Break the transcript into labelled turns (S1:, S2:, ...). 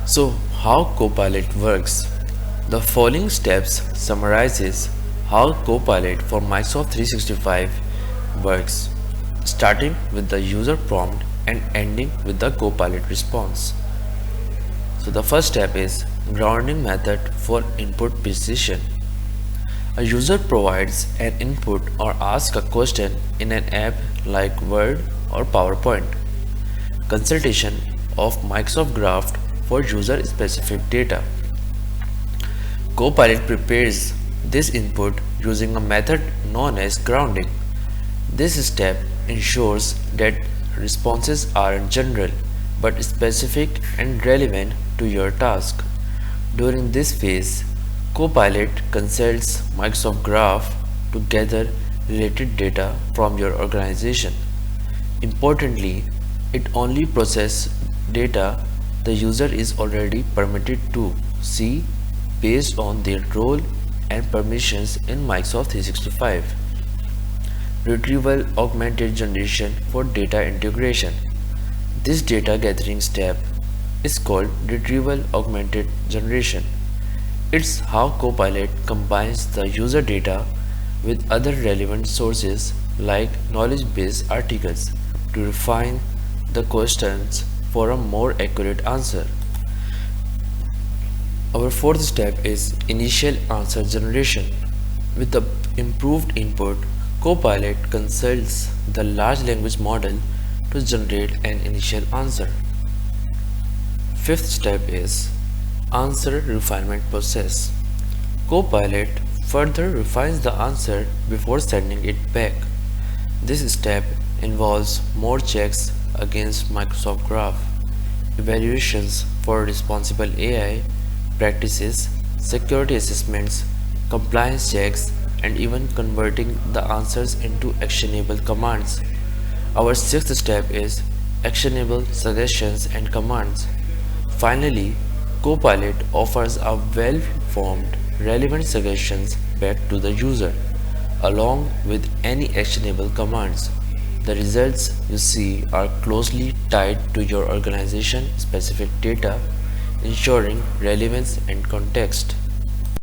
S1: So, how Copilot works? The following steps summarizes how Copilot for Microsoft 365 works, starting with the user prompt and ending with the Copilot response. So the first step is grounding method for input precision. A user provides an input or asks a question in an app like Word or PowerPoint. Consultation of Microsoft Graph for user-specific data. Copilot prepares this input using a method known as grounding. This step ensures that responses aren't general but specific and relevant to your task. During this phase, Copilot consults Microsoft Graph to gather related data from your organization. Importantly, it only processes data the user is already permitted to see based on their role and permissions in Microsoft 365. Retrieval augmented generation for data integration. This data gathering step is called retrieval augmented generation. It's how Copilot combines the user data with other relevant sources like knowledge base articles to refine the questions for a more accurate answer. Our fourth step is initial answer generation. With the improved input, Copilot consults the large language model to generate an initial answer. Fifth step is answer refinement process. Copilot further refines the answer before sending it back. This step involves more checks against Microsoft Graph, evaluations for responsible AI practices, security assessments, compliance checks, and even converting the answers into actionable commands. Our sixth step is actionable suggestions and commands. Finally, Copilot offers a well-formed, relevant suggestions back to the user, along with any actionable commands. The results you see are closely tied to your organization-specific data, ensuring relevance and context.